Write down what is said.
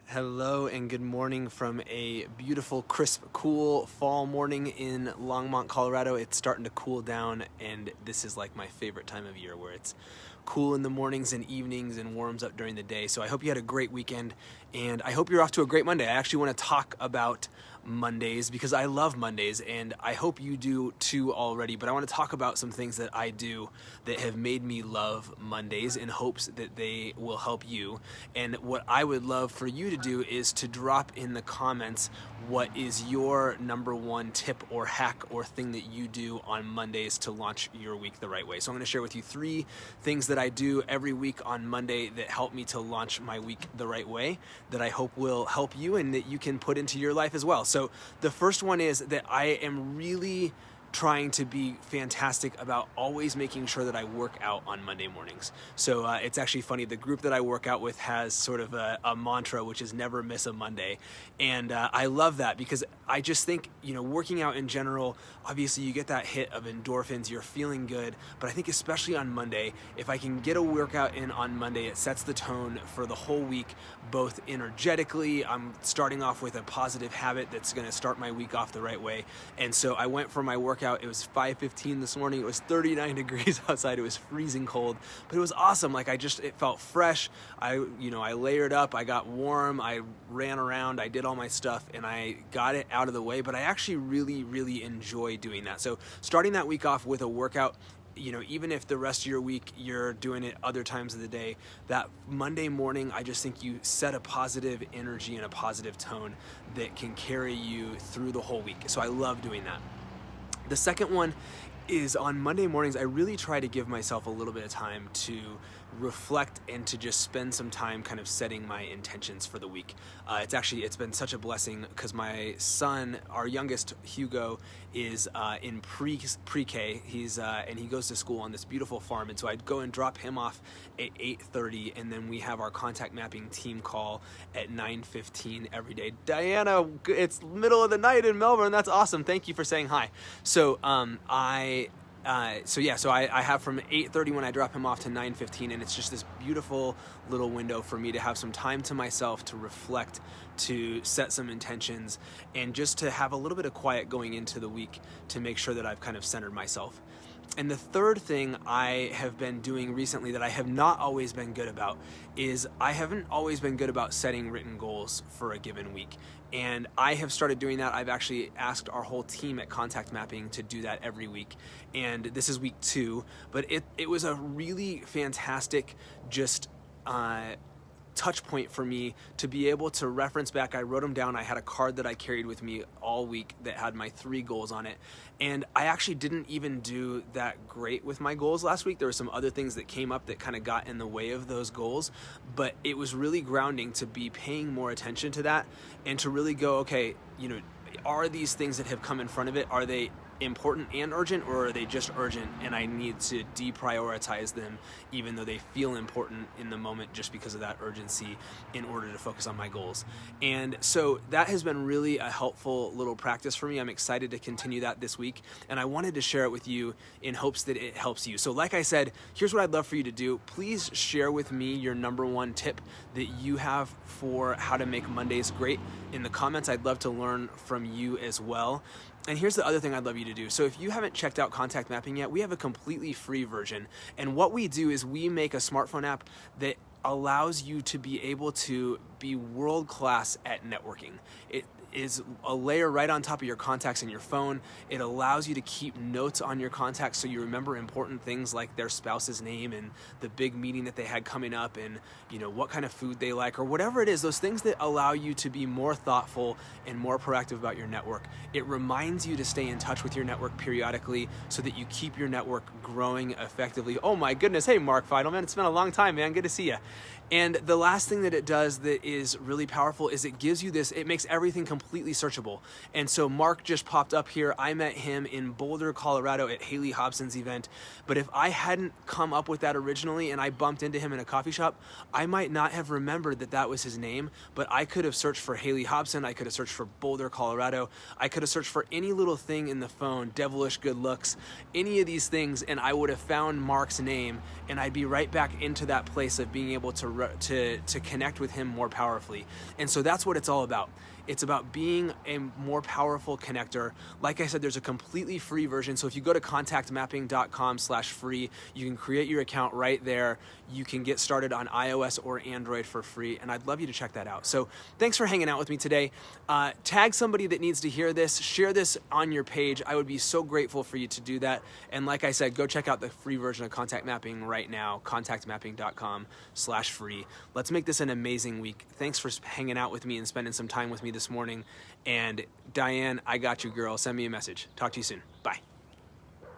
Hello and good morning from a beautiful, crisp, cool fall morning in Longmont, Colorado. It's starting to cool down, and this is like my favorite time of year where it's cool in the mornings and evenings and warms up during the day. So I hope you had a great weekend, and I hope you're off to a great Monday. I actually want to talk about Mondays because I love Mondays, and I hope you do too already. But I want to talk about some things that I do that have made me love Mondays in hopes that they will help you. And what I would love for you to do is to drop in the comments what is your number one tip or hack or thing that you do on Mondays to launch your week the right way. So I'm going to share with you 3 things that I do every week on Monday that help me to launch my week the right way that I hope will help you and that you can put into your life as well. So the first one is that I am really trying to be fantastic about always making sure that I work out on Monday mornings. So it's actually funny, the group that I work out with has sort of a mantra, which is never miss a Monday. And I love that because I just think, working out in general, obviously you get that hit of endorphins, you're feeling good, but I think especially on Monday, if I can get a workout in on Monday, it sets the tone for the whole week, both energetically, I'm starting off with a positive habit that's gonna start my week off the right way. And so I went for my workout. It was 5:15 this morning. It was 39 degrees outside. It was freezing cold, but it was awesome. It felt fresh. I layered up. I got warm. I ran around. I did all my stuff and I got it out of the way, but I actually really, really enjoy doing that. So starting that week off with a workout, even if the rest of your week you're doing it other times of the day, that Monday morning, I just think you set a positive energy and a positive tone that can carry you through the whole week. So I love doing that. The second one is on Monday mornings, I really try to give myself a little bit of time to reflect and to just spend some time kind of setting my intentions for the week. It's been such a blessing because my son, our youngest Hugo, is in pre-K. And he goes to school on this beautiful farm. And so I'd go and drop him off at 8:30, and then we have our contact mapping team call at 9:15 every day. Diana, it's middle of the night in Melbourne. That's awesome. Thank you for saying hi. So I have from 8:30 when I drop him off to 9:15, and it's just this beautiful little window for me to have some time to myself, to reflect, to set some intentions, and just to have a little bit of quiet going into the week to make sure that I've kind of centered myself. And the third thing I have been doing recently that I have not always been good about is I haven't always been good about setting written goals for a given week. And I have started doing that. I've actually asked our whole team at Contact Mapping to do that every week. And this is week 2, but it was a really fantastic touch point for me to be able to reference back. I wrote them down. I had a card that I carried with me all week that had my 3 goals on it. And I actually didn't even do that great with my goals last week. There were some other things that came up that kind of got in the way of those goals, but it was really grounding to be paying more attention to that and to really go, okay, are these things that have come in front of it, are they important and urgent, or are they just urgent and I need to deprioritize them even though they feel important in the moment just because of that urgency in order to focus on my goals. And so that has been really a helpful little practice for me. I'm excited to continue that this week, and I wanted to share it with you in hopes that it helps you. So like I said, here's what I'd love for you to do. Please share with me your number one tip that you have for how to make Mondays great in the comments. I'd love to learn from you as well. And here's the other thing I'd love you to do. So if you haven't checked out Contact Mapping yet, we have a completely free version. And what we do is we make a smartphone app that allows you to be able to be world-class at networking. It is a layer right on top of your contacts in your phone. It allows you to keep notes on your contacts so you remember important things like their spouse's name and the big meeting that they had coming up and what kind of food they like or whatever it is, those things that allow you to be more thoughtful and more proactive about your network. It reminds you to stay in touch with your network periodically so that you keep your network growing effectively. Oh my goodness, hey Mark Feidelman, it's been a long time, man, good to see you. And the last thing that it does that is really powerful is it gives you this, it makes everything completely searchable. And so Mark just popped up here. I met him in Boulder, Colorado at Haley Hobson's event. But if I hadn't come up with that originally and I bumped into him in a coffee shop, I might not have remembered that that was his name, but I could have searched for Haley Hobson. I could have searched for Boulder, Colorado. I could have searched for any little thing in the phone, devilish good looks, any of these things, and I would have found Mark's name, and I'd be right back into that place of being able able to connect with him more powerfully. And so that's what it's all about. It's about being a more powerful connector. Like I said, there's a completely free version. So if you go to contactmapping.com/free, you can create your account right there. You can get started on iOS or Android for free. And I'd love you to check that out. So thanks for hanging out with me today. Tag somebody that needs to hear this. Share this on your page. I would be so grateful for you to do that. And like I said, go check out the free version of Contact Mapping right now, contactmapping.com/free. Let's make this an amazing week. Thanks for hanging out with me and spending some time with me this morning. And Diane, I got you, girl. Send me a message. Talk to you soon. Bye.